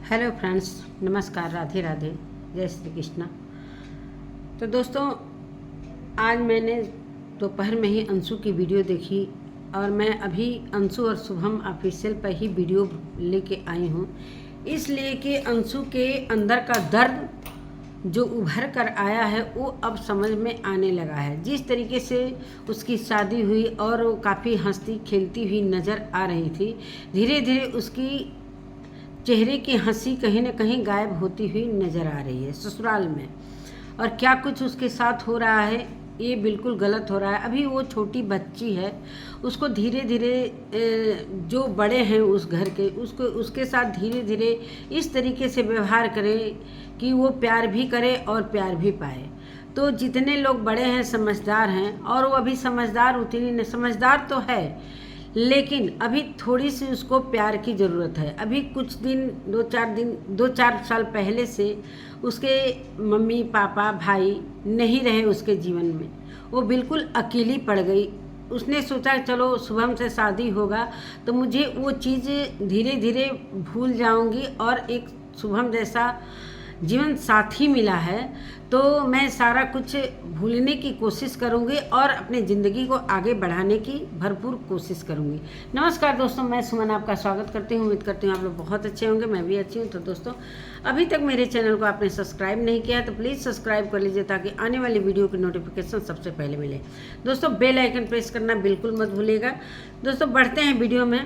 Hello friends, नमस्कार, राधे राधे, जय श्री कृष्णा। तो दोस्तों, आज मैंने दोपहर में ही अंशु की वीडियो देखी और मैं अभी अंशु और शुभम ऑफिशियल पर ही वीडियो लेके आई हूँ, इसलिए कि अंशु के अंदर का दर्द जो उभर कर आया है वो अब समझ में आने लगा है। जिस तरीके से उसकी शादी हुई और वो काफ़ी हंसती खेलती हुई नज़र आ रही थी, धीरे धीरे उसकी चेहरे की हंसी कहीं न कहीं गायब होती हुई नज़र आ रही है ससुराल में। और क्या कुछ उसके साथ हो रहा है, ये बिल्कुल गलत हो रहा है। अभी वो छोटी बच्ची है, उसको धीरे धीरे जो बड़े हैं उस घर के, उसके साथ धीरे धीरे इस तरीके से व्यवहार करे कि वो प्यार भी करे और प्यार भी पाए। तो जितने लोग बड़े हैं समझदार हैं, और वो अभी समझदार उतनी समझदार तो है, लेकिन अभी थोड़ी सी उसको प्यार की ज़रूरत है। अभी कुछ दिन, दो चार साल पहले से उसके मम्मी पापा भाई नहीं रहे उसके जीवन में। वो बिल्कुल अकेली पड़ गई। उसने सोचा चलो शुभम से शादी होगा तो मुझे वो चीज़ धीरे धीरे भूल जाऊंगी और एक शुभम जैसा जीवन साथी मिला है तो मैं सारा कुछ भूलने की कोशिश करूंगी और अपनी ज़िंदगी को आगे बढ़ाने की भरपूर कोशिश करूंगी। नमस्कार दोस्तों, मैं सुमन आपका स्वागत करती हूं। उम्मीद करती हूं आप लोग बहुत अच्छे होंगे, मैं भी अच्छी हूं। तो दोस्तों, अभी तक मेरे चैनल को आपने सब्सक्राइब नहीं किया है तो प्लीज़ सब्सक्राइब कर लीजिए ताकि आने वाली वीडियो की नोटिफिकेशन सबसे पहले मिले। दोस्तों, बेल आइकन प्रेस करना बिल्कुल मत भूलिएगा। दोस्तों, बढ़ते हैं वीडियो में।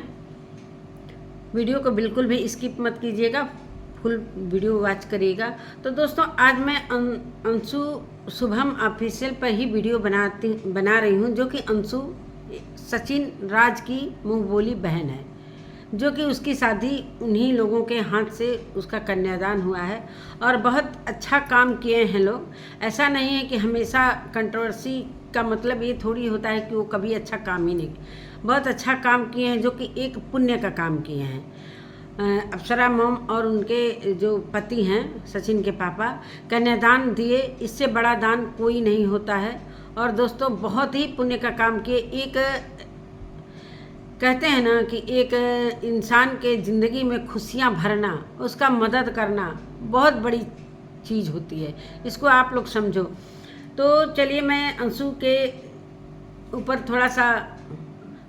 वीडियो को बिल्कुल भी स्किप मत कीजिएगा, फुल वीडियो वॉच करिएगा। तो दोस्तों, आज मैं अंशु शुभम ऑफिशियल पर ही वीडियो बना रही हूँ, जो कि अंशु सचिन राज की मुँह बोली बहन है, जो कि उसकी शादी उन्हीं लोगों के हाथ से उसका कन्यादान हुआ है और बहुत अच्छा काम किए हैं लोग। ऐसा नहीं है कि हमेशा कंट्रोवर्सी का मतलब ये थोड़ी होता है कि वो कभी अच्छा काम ही नहीं, बहुत अच्छा काम किए हैं, जो कि एक पुण्य का काम किए हैं। अप्सरा मॉम और उनके जो पति हैं सचिन के पापा कन्यादान दिए, इससे बड़ा दान कोई नहीं होता है। और दोस्तों, बहुत ही पुण्य का काम किए। एक कहते हैं ना कि एक इंसान के ज़िंदगी में खुशियां भरना, उसका मदद करना बहुत बड़ी चीज़ होती है, इसको आप लोग समझो। तो चलिए मैं अंशु के ऊपर थोड़ा सा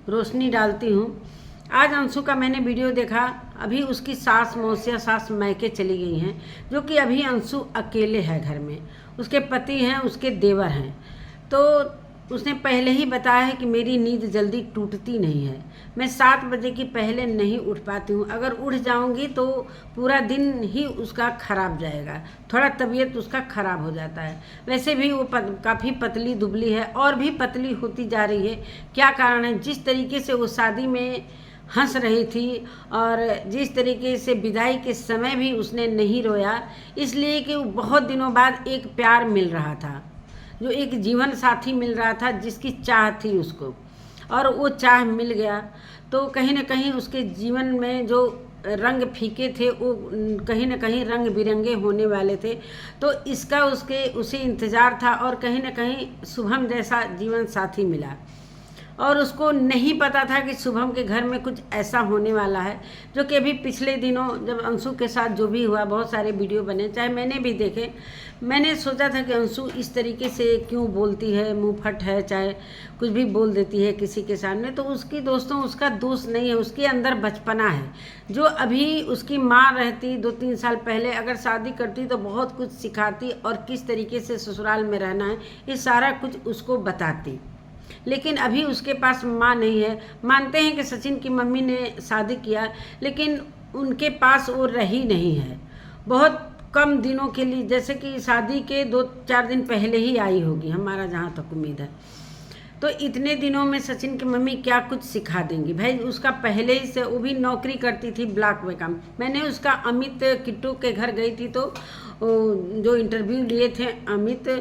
रोशनी डालती हूँ। आज अंशु का मैंने वीडियो देखा। अभी उसकी सास मौसिया सास मैके चली गई हैं, जो कि अभी अंशु अकेले है घर में। उसके पति हैं, उसके देवर हैं। तो उसने पहले ही बताया है कि मेरी नींद जल्दी टूटती नहीं है, मैं 7 बजे की पहले नहीं उठ पाती हूँ। अगर उठ जाऊँगी तो पूरा दिन ही उसका खराब जाएगा, थोड़ा तबीयत उसका खराब हो जाता है। वैसे भी वो काफ़ी पतली दुबली है और भी पतली होती जा रही है। क्या कारण है? जिस तरीके से वो शादी में हंस रही थी और जिस तरीके से विदाई के समय भी उसने नहीं रोया, इसलिए कि बहुत दिनों बाद एक प्यार मिल रहा था, जो एक जीवन साथी मिल रहा था जिसकी चाह थी उसको, और वो चाह मिल गया। तो कहीं ना कहीं उसके जीवन में जो रंग फीके थे वो कहीं ना कहीं रंग बिरंगे होने वाले थे। तो इसका उसे इंतज़ार था और कहीं ना कहीं शुभम जैसा जीवन साथी मिला। और उसको नहीं पता था कि शुभम के घर में कुछ ऐसा होने वाला है, जो कि अभी पिछले दिनों जब अंशु के साथ जो भी हुआ, बहुत सारे वीडियो बने, चाहे मैंने भी देखे। मैंने सोचा था कि अंशु इस तरीके से क्यों बोलती है, मुंह फट है, चाहे कुछ भी बोल देती है किसी के सामने। तो उसकी दोस्तों उसका दोष नहीं है, उसके अंदर बचपना है। जो अभी उसकी माँ रहती 2-3 साल पहले, अगर शादी करती तो बहुत कुछ सिखाती और किस तरीके से ससुराल में रहना है, ये सारा कुछ उसको बताती। लेकिन अभी उसके पास माँ नहीं है। मानते हैं कि सचिन की मम्मी ने शादी किया, लेकिन उनके पास वो रही नहीं है। बहुत कम दिनों के लिए, जैसे कि शादी के 2-4 दिन पहले ही आई होगी, हमारा जहाँ तक उम्मीद है। तो इतने दिनों में सचिन की मम्मी क्या कुछ सिखा देंगी भाई। उसका पहले ही से, वो भी नौकरी करती थी ब्लॉक में काम। मैंने उसका अमित किट्टू के घर गई थी तो जो इंटरव्यू लिए थे अमित,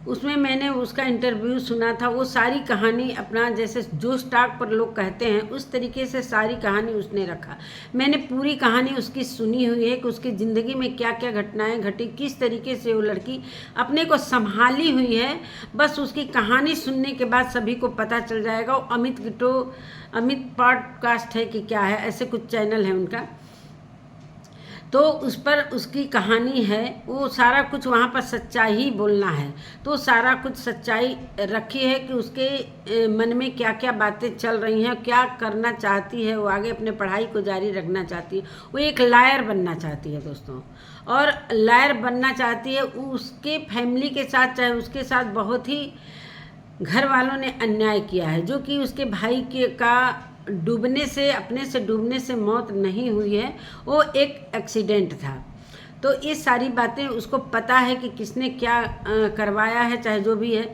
उसमें मैंने उसका इंटरव्यू सुना था। वो सारी कहानी अपना, जैसे जो स्टॉक पर लोग कहते हैं उस तरीके से सारी कहानी उसने रखा। मैंने पूरी कहानी उसकी सुनी हुई है कि उसकी ज़िंदगी में क्या क्या घटनाएं घटी, किस तरीके से वो लड़की अपने को संभाली हुई है। बस उसकी कहानी सुनने के बाद सभी को पता चल जाएगा। वो अमित पॉडकास्ट है कि क्या है, ऐसे कुछ चैनल है उनका। तो उस पर उसकी कहानी है, वो सारा कुछ वहाँ पर सच्चाई ही बोलना है। तो सारा कुछ सच्चाई रखी है कि उसके मन में क्या क्या बातें चल रही हैं, क्या करना चाहती है, वो आगे अपने पढ़ाई को जारी रखना चाहती है, वो एक लायर बनना चाहती है दोस्तों। और लायर बनना चाहती है, उसके फैमिली के साथ, चाहे उसके साथ बहुत ही घर वालों ने अन्याय किया है, जो कि उसके भाई के का डूबने से, अपने से डूबने से मौत नहीं हुई है, वो एक एक्सीडेंट था। तो ये सारी बातें उसको पता है कि किसने क्या करवाया है, चाहे जो भी है।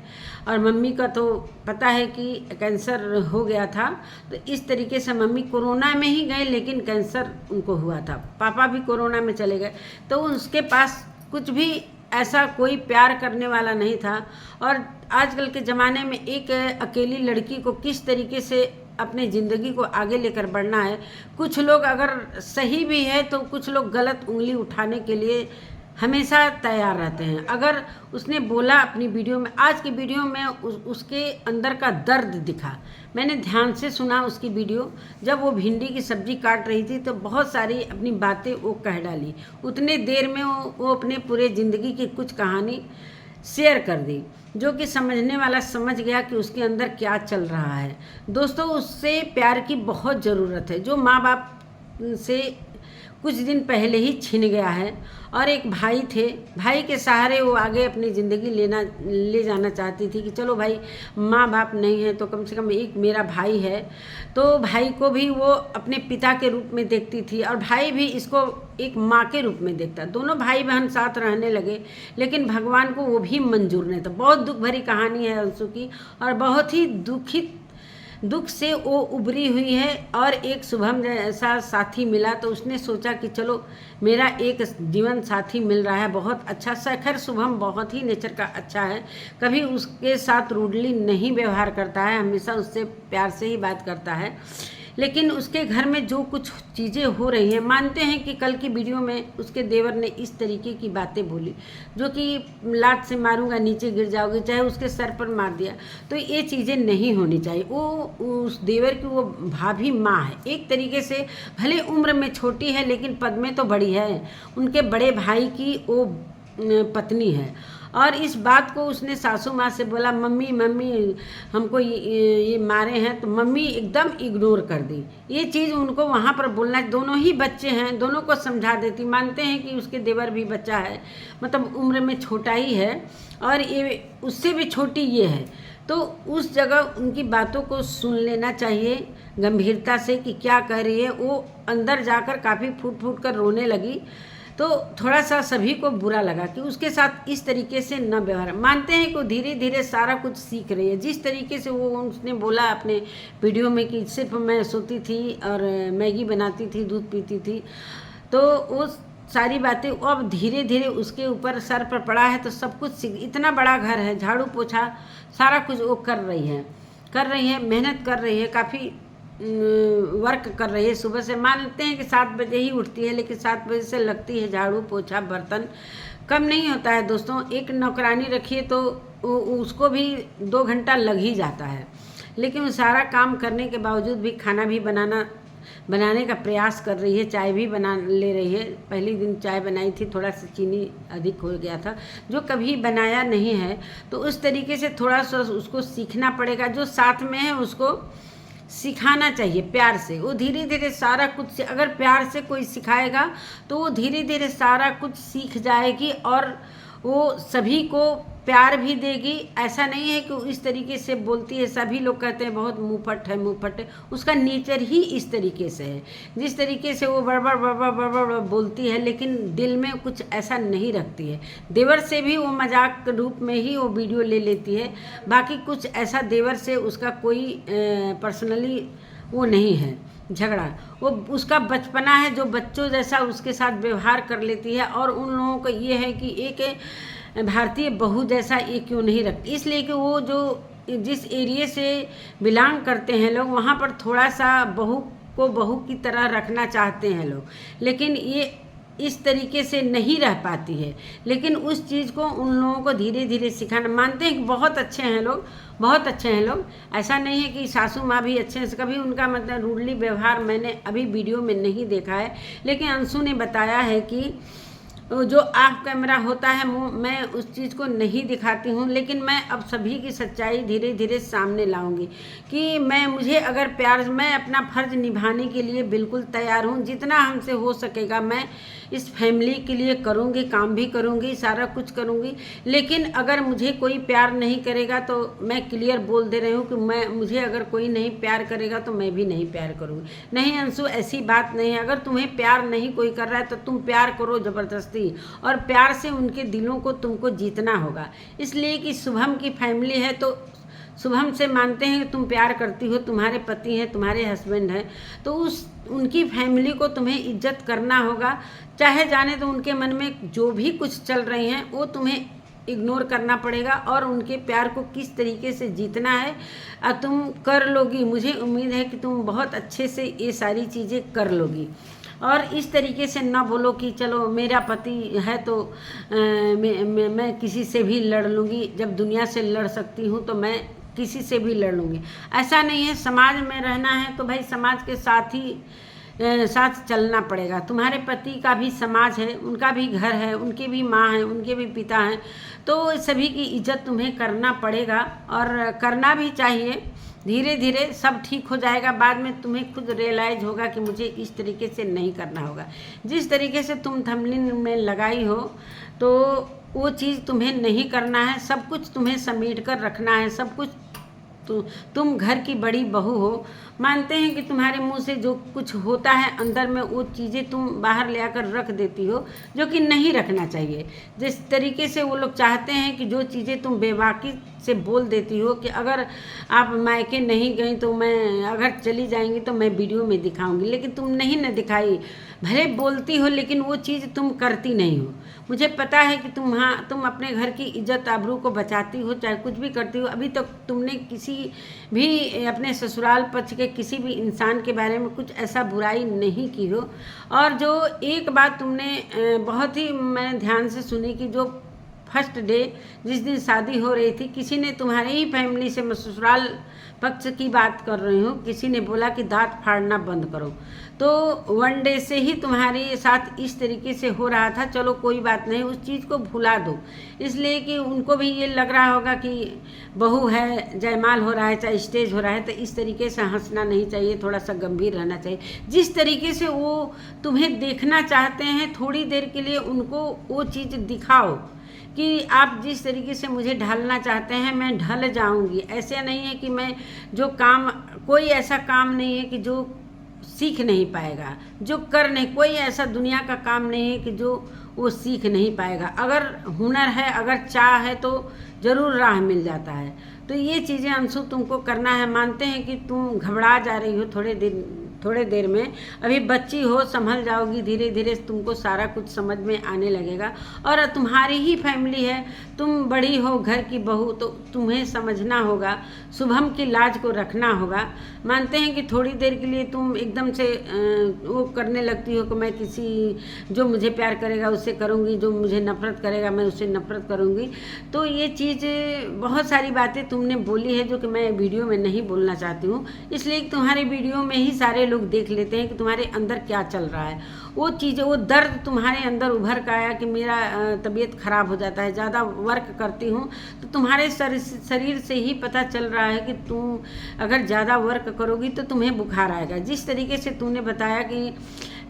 और मम्मी का तो पता है कि कैंसर हो गया था। तो इस तरीके से मम्मी कोरोना में ही गए, लेकिन कैंसर उनको हुआ था। पापा भी कोरोना में चले गए। तो उसके पास कुछ भी ऐसा कोई प्यार करने वाला नहीं था। और आजकल के ज़माने में एक अकेली लड़की को किस तरीके से अपने ज़िंदगी को आगे लेकर बढ़ना है, कुछ लोग अगर सही भी है तो कुछ लोग गलत उंगली उठाने के लिए हमेशा तैयार रहते हैं। अगर उसने बोला अपनी वीडियो में, आज की वीडियो में उसके अंदर का दर्द दिखा। मैंने ध्यान से सुना उसकी वीडियो। जब वो भिंडी की सब्ज़ी काट रही थी तो बहुत सारी अपनी बातें वो कह डाली। उतने देर में वो अपने पूरे ज़िंदगी की कुछ कहानी शेयर कर दी, जो कि समझने वाला समझ गया कि उसके अंदर क्या चल रहा है। दोस्तों, उससे प्यार की बहुत ज़रूरत है, जो माँ बाप से कुछ दिन पहले ही छिन गया है। और एक भाई थे, भाई के सहारे वो आगे अपनी ज़िंदगी ले जाना चाहती थी कि चलो भाई, माँ बाप नहीं है तो कम से कम एक मेरा भाई है। तो भाई को भी वो अपने पिता के रूप में देखती थी, और भाई भी इसको एक माँ के रूप में देखता। दोनों भाई बहन साथ रहने लगे, लेकिन भगवान को वो भी मंजूर नहीं था। बहुत दुख भरी कहानी है अंशु की, और बहुत ही दुख से वो उभरी हुई है। और एक शुभम जैसा साथी मिला तो उसने सोचा कि चलो मेरा एक जीवन साथी मिल रहा है, बहुत अच्छा सा। खैर शुभम बहुत ही नेचर का अच्छा है, कभी उसके साथ रूडली नहीं व्यवहार करता है, हमेशा उससे प्यार से ही बात करता है। लेकिन उसके घर में जो कुछ चीज़ें हो रही हैं, मानते हैं कि कल की वीडियो में उसके देवर ने इस तरीके की बातें बोली, जो कि लात से मारूंगा नीचे गिर जाओगे, चाहे उसके सर पर मार दिया। तो ये चीज़ें नहीं होनी चाहिए। वो उस देवर की वो भाभी माँ है एक तरीके से, भले उम्र में छोटी है लेकिन पद में तो बड़ी है। उनके बड़े भाई की वो पत्नी है। और इस बात को उसने सासू माँ से बोला, मम्मी हमको ये मारे हैं, तो मम्मी एकदम इग्नोर कर दी। ये चीज़ उनको वहाँ पर बोलना, दोनों ही बच्चे हैं, दोनों को समझा देती। मानते हैं कि उसके देवर भी बच्चा है, मतलब उम्र में छोटा ही है, और ये उससे भी छोटी ये है। तो उस जगह उनकी बातों को सुन लेना चाहिए गंभीरता से कि क्या कह रही है। वो अंदर जाकर काफ़ी फूट कर रोने लगी। तो थोड़ा सा सभी को बुरा लगा कि उसके साथ इस तरीके से न व्यवहार। मानते हैं कि धीरे धीरे सारा कुछ सीख रही है। जिस तरीके से वो उसने बोला अपने वीडियो में कि सिर्फ मैं सोती थी और मैगी बनाती थी, दूध पीती थी, तो वो सारी बातें अब धीरे धीरे उसके ऊपर सर पर पड़ा है। तो सब कुछ सीख, इतना बड़ा घर है, झाड़ू पोछा सारा कुछ वो कर रही है, मेहनत कर रही है, काफ़ी वर्क कर रही है। सुबह से मानते हैं कि 7 बजे ही उठती है, लेकिन 7 बजे से लगती है झाड़ू पोछा बर्तन, कम नहीं होता है दोस्तों। एक नौकरानी रखिए तो उसको भी 2 घंटा लग ही जाता है, लेकिन वो सारा काम करने के बावजूद भी खाना भी बनाने का प्रयास कर रही है, चाय भी बना ले रही है। पहली दिन चाय बनाई थी, थोड़ा सा चीनी अधिक हो गया था, जो कभी बनाया नहीं है। तो उस तरीके से थोड़ा सा उसको सीखना पड़ेगा। जो साथ में है उसको सिखाना चाहिए प्यार से। वो धीरे धीरे सारा कुछ, अगर प्यार से कोई सिखाएगा तो वो धीरे धीरे सारा कुछ सीख जाएगी, और वो सभी को प्यार भी देगी। ऐसा नहीं है कि इस तरीके से बोलती है, सभी लोग कहते हैं बहुत मुँहफट है। उसका नेचर ही इस तरीके से है। जिस तरीके से वो बड़बड़ बोलती है, लेकिन दिल में कुछ ऐसा नहीं रखती है। देवर से भी वो मजाक के रूप में ही वो वीडियो ले लेती है, बाकी कुछ ऐसा देवर से उसका कोई पर्सनली वो नहीं है झगड़ा। वो उसका बचपना है, जो बच्चों जैसा उसके साथ व्यवहार कर लेती है। और उन लोगों को ये है कि एक भारतीय बहू जैसा ये क्यों नहीं रखती, इसलिए कि वो जो जिस एरिया से बिलोंग करते हैं लोग, वहाँ पर थोड़ा सा बहू को बहू की तरह रखना चाहते हैं लोग। लेकिन ये इस तरीके से नहीं रह पाती है, लेकिन उस चीज़ को उन लोगों को धीरे धीरे सिखाना। मानते हैं कि बहुत अच्छे हैं लोग, बहुत अच्छे हैं लोग, ऐसा नहीं है कि सासू माँ भी अच्छे हैं, कभी उनका मतलब रूडली व्यवहार मैंने अभी वीडियो में नहीं देखा है। लेकिन अंशु ने बताया है कि जो ऑफ कैमरा होता है मैं उस चीज़ को नहीं दिखाती हूँ, लेकिन मैं अब सभी की सच्चाई धीरे धीरे सामने लाऊंगी कि मुझे अगर प्यार, मैं अपना फ़र्ज निभाने के लिए बिल्कुल तैयार हूँ। जितना हमसे हो सकेगा मैं इस फैमिली के लिए करूँगी, काम भी करूँगी, सारा कुछ करूँगी। लेकिन अगर मुझे कोई प्यार नहीं करेगा तो मैं क्लियर बोल दे रही हूँ कि मुझे अगर कोई नहीं प्यार करेगा तो मैं भी नहीं प्यार करूँगी। नहीं अंशु, ऐसी बात नहीं है। अगर तुम्हें प्यार नहीं कोई कर रहा है तो तुम प्यार करो ज़बरदस्ती, और प्यार से उनके दिलों को तुमको जीतना होगा। इसलिए कि शुभम की फैमिली है तो शुभम से मानते हैं कि तुम प्यार करती हो, तुम्हारे पति हैं, तुम्हारे हस्बैंड हैं, तो उनकी फैमिली को तुम्हें इज्जत करना होगा। चाहे जाने तो उनके मन में जो भी कुछ चल रही हैं वो तुम्हें इग्नोर करना पड़ेगा, और उनके प्यार को किस तरीके से जीतना है तुम कर लोगी। मुझे उम्मीद है कि तुम बहुत अच्छे से ये सारी चीज़ें कर लोगी। और इस तरीके से ना बोलो कि चलो मेरा पति है तो मैं किसी से भी लड़ लूँगी, जब दुनिया से लड़ सकती हूँ तो मैं किसी से भी लड़ लूँगी। ऐसा नहीं है। समाज में रहना है तो भाई समाज के साथ चलना पड़ेगा। तुम्हारे पति का भी समाज है, उनका भी घर है, उनके भी माँ हैं, उनके भी पिता हैं, तो सभी की इज्जत तुम्हें करना पड़ेगा और करना भी चाहिए। धीरे धीरे सब ठीक हो जाएगा। बाद में तुम्हें खुद रियलाइज होगा कि मुझे इस तरीके से नहीं करना होगा। जिस तरीके से तुम थंबनेल में लगाई हो तो वो चीज़ तुम्हें नहीं करना है। सब कुछ तुम्हें समेट कर रखना है, सब कुछ। तो तुम घर की बड़ी बहू हो। मानते हैं कि तुम्हारे मुंह से जो कुछ होता है अंदर में वो चीज़ें तुम बाहर ले आकर रख देती हो, जो कि नहीं रखना चाहिए। जिस तरीके से वो लोग चाहते हैं कि जो चीज़ें तुम बेबाकी से बोल देती हो कि अगर आप मायके नहीं गई तो मैं, अगर चली जाएंगी तो मैं वीडियो में दिखाऊंगी, लेकिन तुम नहीं न दिखाई। भले बोलती हो लेकिन वो चीज़ तुम करती नहीं हो। मुझे पता है कि तुम अपने घर की इज्जत आबरू को बचाती हो, चाहे कुछ भी करती हो। अभी तक तुमने किसी भी अपने ससुराल पक्ष के किसी भी इंसान के बारे में कुछ ऐसा बुराई नहीं की हो। और जो एक बात तुमने बहुत ही मैं ध्यान से सुनी कि जो फर्स्ट डे जिस दिन शादी हो रही थी, किसी ने तुम्हारे ही फैमिली से, मैं ससुराल पक्ष की बात कर रही हूँ, किसी ने बोला कि दांत फाड़ना बंद करो। तो वन डे से ही तुम्हारे साथ इस तरीके से हो रहा था। चलो कोई बात नहीं, उस चीज़ को भुला दो। इसलिए कि उनको भी ये लग रहा होगा कि बहू है, जयमाल हो रहा है, चाहे स्टेज हो रहा है, तो इस तरीके से हंसना नहीं चाहिए, थोड़ा सा गंभीर रहना चाहिए। जिस तरीके से वो तुम्हें देखना चाहते हैं, थोड़ी देर के लिए उनको वो चीज़ दिखाओ कि आप जिस तरीके से मुझे ढालना चाहते हैं मैं ढल जाऊंगी। ऐसे नहीं है कि मैं जो काम, कोई ऐसा काम नहीं है कि जो सीख नहीं पाएगा, जो कर नहीं, कोई ऐसा दुनिया का काम नहीं है कि जो वो सीख नहीं पाएगा। अगर हुनर है, अगर चाह है तो ज़रूर राह मिल जाता है। तो ये चीज़ें अंशु तुमको करना है। मानते हैं कि तुम घबरा जा रही हो थोड़े देर में, अभी बच्ची हो, संभल जाओगी, धीरे धीरे तुमको सारा कुछ समझ में आने लगेगा। और तुम्हारी ही फैमिली है, तुम बड़ी हो, घर की बहू, तो तुम्हें समझना होगा, शुभम की लाज को रखना होगा। मानते हैं कि थोड़ी देर के लिए तुम एकदम से वो करने लगती हो कि मैं जो मुझे प्यार करेगा उससे करूँगी, जो मुझे नफ़रत करेगा मैं उससे नफ़रत करूँगी। तो ये चीज़, बहुत सारी बातें तुमने बोली है जो कि मैं वीडियो में नहीं बोलना चाहती हूँ, इसलिए तुम्हारे वीडियो में ही सारे लोग देख लेते हैं कि तुम्हारे अंदर क्या चल रहा है। वो चीज़ें, वो दर्द तुम्हारे अंदर उभर का आया कि मेरा तबीयत ख़राब हो जाता है, ज़्यादा वर्क करती हूँ तो तुम्हारे शरीर से ही पता चल रहा है कि तुम अगर ज़्यादा वर्क करोगी तो तुम्हें बुखार आएगा। जिस तरीके से तूने बताया कि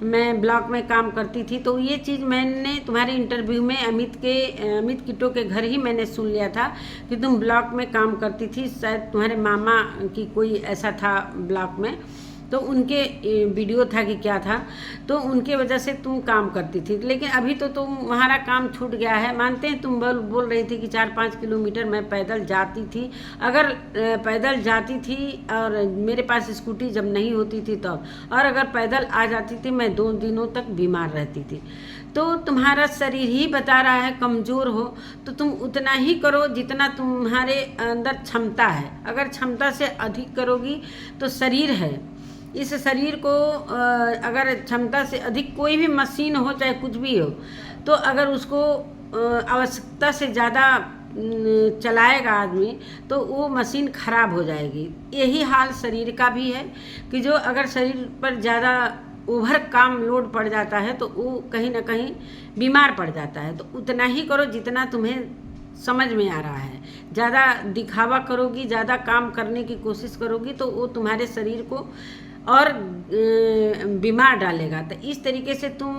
मैं ब्लॉक में काम करती थी, तो ये चीज़ मैंने तुम्हारे इंटरव्यू में अमित किटो के घर ही मैंने सुन लिया था कि तुम ब्लॉक में काम करती थी। शायद तुम्हारे मामा की कोई ऐसा था ब्लॉक में, तो उनके वीडियो था कि क्या था, तो उनके वजह से तुम काम करती थी। लेकिन अभी तो तुम्हारा काम छूट गया है। मानते हैं तुम बोल रही थी कि 4-5 किलोमीटर मैं पैदल जाती थी। अगर पैदल जाती थी और मेरे पास स्कूटी जब नहीं होती थी तब, और अगर पैदल आ जाती थी मैं 2 दिनों तक बीमार रहती थी। तो तुम्हारा शरीर ही बता रहा है कमज़ोर हो, तो तुम उतना ही करो जितना तुम्हारे अंदर क्षमता है। अगर क्षमता से अधिक करोगी तो शरीर है, इस शरीर को अगर क्षमता से अधिक कोई भी मशीन हो चाहे कुछ भी हो, तो अगर उसको आवश्यकता से ज़्यादा चलाएगा आदमी तो वो मशीन खराब हो जाएगी। यही हाल शरीर का भी है कि जो अगर शरीर पर ज़्यादा ओवर काम लोड पड़ जाता है तो वो कहीं ना कहीं बीमार पड़ जाता है। तो उतना ही करो जितना तुम्हें समझ में आ रहा है। ज़्यादा दिखावा करोगी, ज़्यादा काम करने की कोशिश करोगी तो वो तुम्हारे शरीर को और बीमार डालेगा। तो इस तरीके से तुम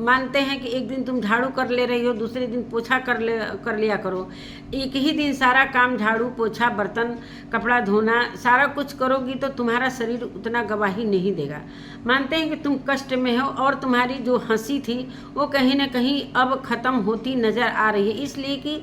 मानते हैं कि एक दिन तुम झाड़ू कर ले रही हो, दूसरे दिन पोछा कर लिया करो। एक ही दिन सारा काम झाड़ू पोछा बर्तन कपड़ा धोना सारा कुछ करोगी तो तुम्हारा शरीर उतना गवाही नहीं देगा। मानते हैं कि तुम कष्ट में हो और तुम्हारी जो हंसी थी वो कहीं ना कहीं अब ख़त्म होती नज़र आ रही है, इसलिए कि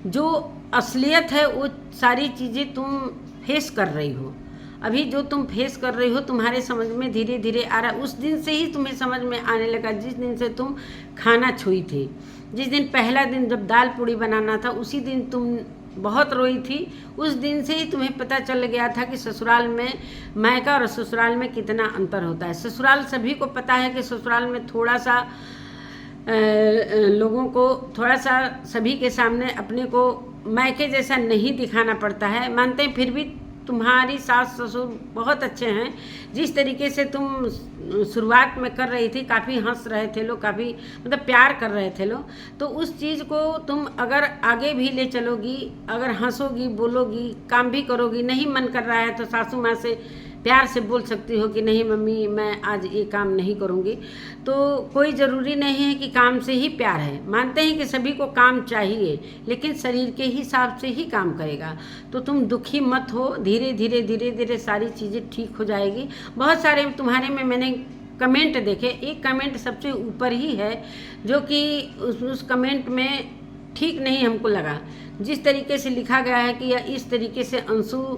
जो असलियत है वो सारी चीज़ें तुम फेस कर रही हो। अभी जो तुम फेस कर रही हो तुम्हारे समझ में धीरे धीरे आ रहा है। उस दिन से ही तुम्हें समझ में आने लगा जिस दिन से तुम खाना छुई थी। जिस दिन पहला दिन जब दाल पूड़ी बनाना था उसी दिन तुम बहुत रोई थी। उस दिन से ही तुम्हें पता चल गया था कि ससुराल में मायका और ससुराल में कितना अंतर होता है। ससुराल सभी को पता है कि ससुराल में थोड़ा सा लोगों को थोड़ा सा सभी के सामने अपने को मायके जैसा नहीं दिखाना पड़ता है। मानते हैं फिर भी तुम्हारी सास ससुर बहुत अच्छे हैं। जिस तरीके से तुम शुरुआत में कर रही थी, काफ़ी हंस रहे थे लोग, काफ़ी मतलब प्यार कर रहे थे लोग, तो उस चीज़ को तुम अगर आगे भी ले चलोगी, अगर हंसोगी बोलोगी काम भी करोगी, नहीं मन कर रहा है तो सासू माँ से प्यार से बोल सकती हो कि नहीं मम्मी मैं आज ये काम नहीं करूँगी। तो कोई ज़रूरी नहीं है कि काम से ही प्यार है। मानते हैं कि सभी को काम चाहिए लेकिन शरीर के हिसाब से ही काम करेगा। तो तुम दुखी मत हो, धीरे धीरे सारी चीज़ें ठीक हो जाएगी। बहुत सारे तुम्हारे में मैंने कमेंट देखे, एक कमेंट सबसे ऊपर ही है जो कि उस कमेंट में ठीक नहीं हमको लगा। जिस तरीके से लिखा गया है कि इस तरीके से अंशु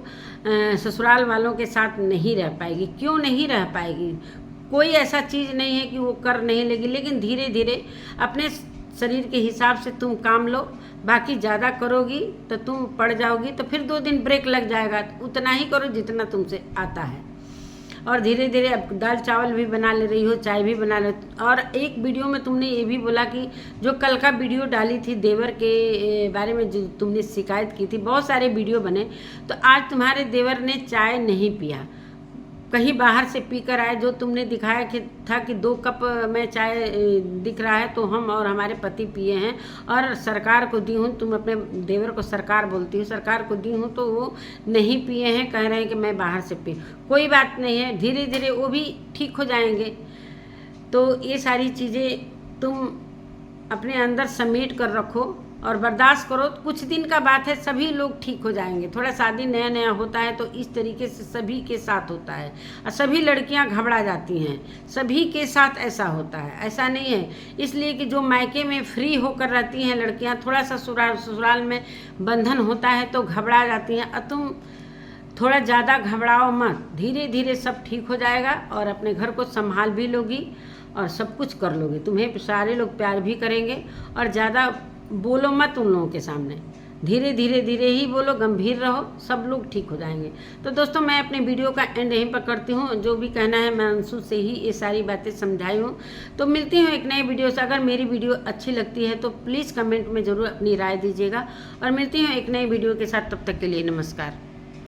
ससुराल वालों के साथ नहीं रह पाएगी। क्यों नहीं रह पाएगी? कोई ऐसा चीज़ नहीं है कि वो कर नहीं लेगी, लेकिन धीरे धीरे अपने शरीर के हिसाब से तुम काम लो। बाकी ज़्यादा करोगी तो तुम पड़ जाओगी, तो फिर 2 दिन ब्रेक लग जाएगा। उतना ही करो जितना तुमसे आता है और धीरे धीरे अब दाल चावल भी बना ले रही हो, चाय भी बना ले। और एक वीडियो में तुमने ये भी बोला कि जो कल का वीडियो डाली थी देवर के बारे में जो तुमने शिकायत की थी, बहुत सारे वीडियो बने, तो आज तुम्हारे देवर ने चाय नहीं पिया, कहीं बाहर से पीकर आए। जो तुमने दिखाया कि था कि 2 कप में चाय दिख रहा है तो हम और हमारे पति पिए हैं और सरकार को दी हूँ। तुम अपने देवर को सरकार बोलती हो, सरकार को दी हूँ तो वो नहीं पिए हैं, कह रहे हैं कि मैं बाहर से पी। कोई बात नहीं है, धीरे धीरे वो भी ठीक हो जाएंगे। तो ये सारी चीज़ें तुम अपने अंदर समेट कर रखो और बर्दाश्त करो। कुछ दिन का बात है, सभी लोग ठीक हो जाएंगे। थोड़ा शादी नया नया होता है तो इस तरीके से सभी के साथ होता है और सभी लड़कियां घबरा जाती हैं। सभी के साथ ऐसा होता है, ऐसा नहीं है। इसलिए कि जो मायके में फ्री होकर रहती हैं लड़कियां, थोड़ा सा ससुराल में बंधन होता है तो घबरा जाती हैं। और तुम थोड़ा ज़्यादा घबराओ मत, धीरे धीरे सब ठीक हो जाएगा और अपने घर को संभाल भी लोगी और सब कुछ कर लोगी। तुम्हें सारे लोग प्यार भी करेंगे और ज़्यादा बोलो मत उन लोगों के सामने, धीरे धीरे ही बोलो, गंभीर रहो, सब लोग ठीक हो जाएंगे। तो दोस्तों मैं अपने वीडियो का एंड यहीं पर करती हूँ। जो भी कहना है मैं अंशु से ही ये सारी बातें समझाई हूँ। तो मिलती हूँ एक नए वीडियो से। अगर मेरी वीडियो अच्छी लगती है तो प्लीज़ कमेंट में ज़रूर अपनी राय दीजिएगा और मिलती हूँ एक नए वीडियो के साथ। तब तक के लिए नमस्कार।